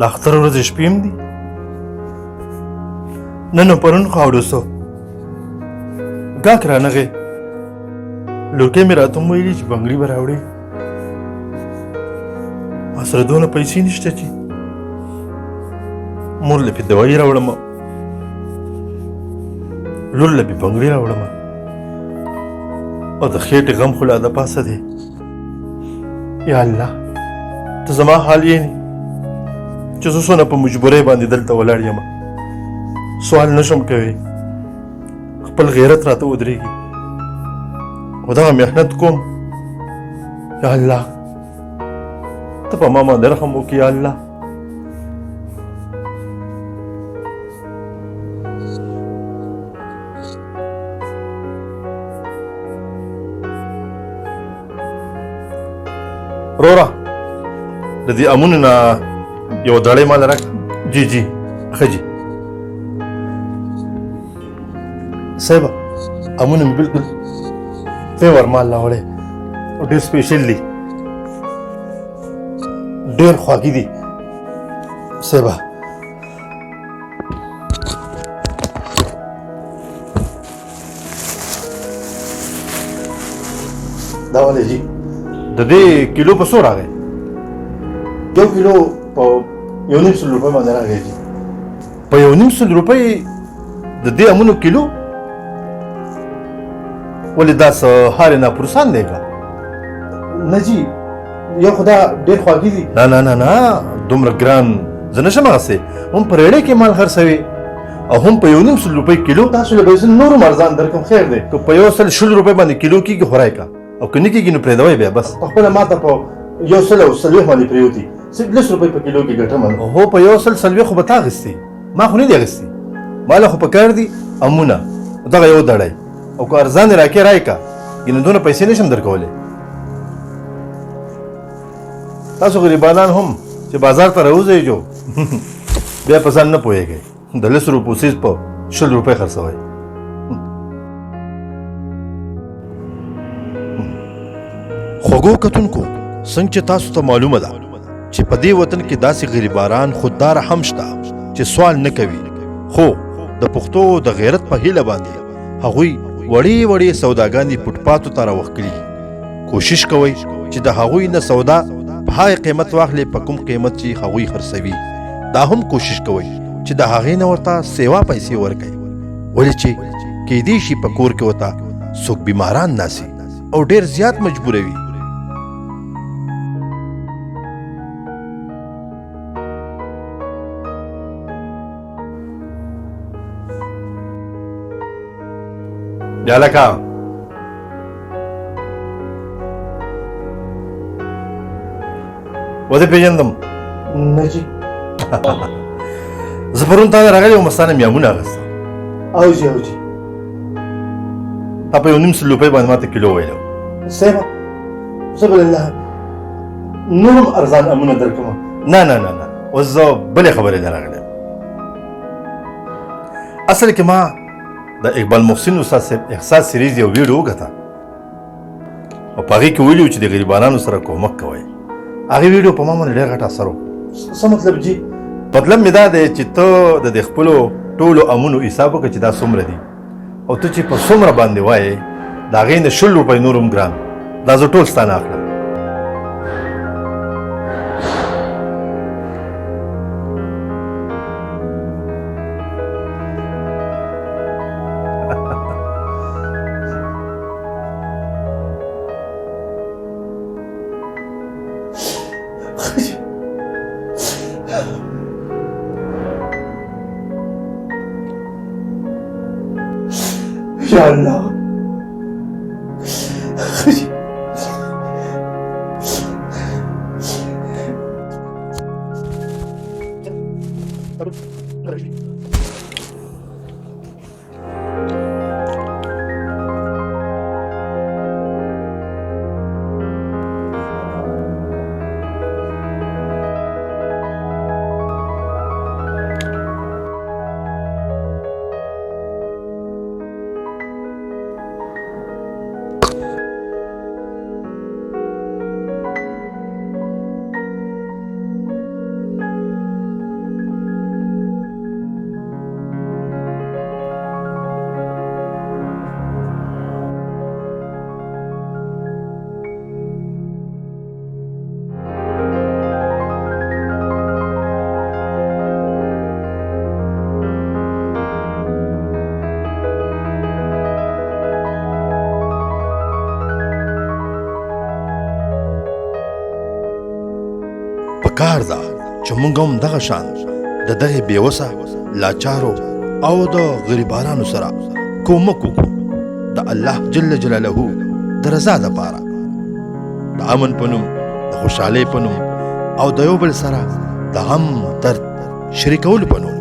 د اختر ورځې شپې هم دي نن نو پرون خو اودسو ګاک رانغې لورکۍ مې راته وویلي چې بنګړي به راوړې ما سره دونه پیسې نشته چې مور له پې دوایي راوړمه لور له پې بنګړي راوړمه او د خېټې غم خو لا د پاسه دی یا الله ته زما حال یې نه چې زه څونه په مجبورۍ باندې دلته ولاړ یم سوال نشم کوي خپل غیرت راته ودرېږي خو دغه محنت کوم یا الله ته په ما باندې رحم وکړې یا الله وروره د دې امونو نه یو دړۍ مال راکړه جی جی ښه جي صاحبه امونه مې بلکل فیور مال راوړی او ډېر سپیشل دي ډېر خواږي دي صاحبه دا ولې جي د دې کیلو په څو راغی یو کیلو په 1.5 روپۍ باندې راغی جي په 1.5 روپۍ د دې امونو کیلو ولې دا څه هارې ناپروسان دی که نه جي یو خو دا ډېر خواږي دي نه نه نه نه دومره ګران زه نشم هغسې هم په ریړۍ کې مال خرڅوي او هم په 1.5 روپۍ کیلو تاسو له به زه نور هم ارزان درکړم خیر دی که په 100 روپۍ باندې کیلو کېږي خو رایکه او که نه کېږي نو پرېږدوئ بیا بس پخپله ما ته په 140 باندې پرېوتي صرف 10 روپۍ په کیلو کې ګټم هو په 140 خو به تا اخېستې ما خو نه دي اخېستې ما له خو په کار دي امونه دغه یو دړی او که ارزان یې راکې رایکه ګینه دونه پیسې نشم درکولی تاسو غریبانان هم چې بازار ته راوځئ جو بیا په ځان نه پوهېږئ د 10 روپو څیز په 20 روپۍ خرڅوئ خوږو کتونکو څنګه چې تاسو ته معلومه ده چې په دې وطن کې داسې غریباران خودداره هم شته چې سوال نه کوي خو د پښتو د غیرت په هیله باندې هغوی وړې وړې سوداګانې فوټپاتو ته راوښکلي کوشش کوئ چې د هغوی نه سودا په هغې قیمت واخلې په کوم قیمت چې هغوی خرڅوي دا هم کوشش کوئ چې د هغې نه ورته سیوا پیسې ورکوئ ولې چې کیدای شي په کور کې ورته څوک بیماران ناسي او ډېر زیات مجبوروي بیا لکه ودې پېژندم نه جي زه پرون تا نه راغلی وم ستا نه مې امونه اخېسته او جي او جي تا په 1.5 روپۍ باندې ما ته کیلو ویلو صاحبه زه به لله نور هم ارزان امونه درکړم نه نه نه نه اوس زه بلې خبرې نه راغلی اصل کې ما د اقبال محسن استاد صاحب احساس سیریز یو ویډیو وکته او په هغې کې ویلي و چې د غریبانانو سره کومک کوئ هغې ویډیو په ما باندې ډېر غټ اثر و څه مطلب جي مطلب مې دا دی چې ته د خپلو ټولو امونو حساب وکړه چې دا څومره دي او ته چې په څومره باندې وایې د هغې نه 20 روپۍ نور هم ګران دا زه ټول ستا نه اخلم یا الله پکار ده چې موږ هم دغه شان د دغه بېوسه لاچارو او د غریبانو سره کومک وکړو د الله جل جلاله د رضا دپاره د امن په نوم د خوشحالۍ په نوم او د یو بل سره د غم درد شریکولو په نوم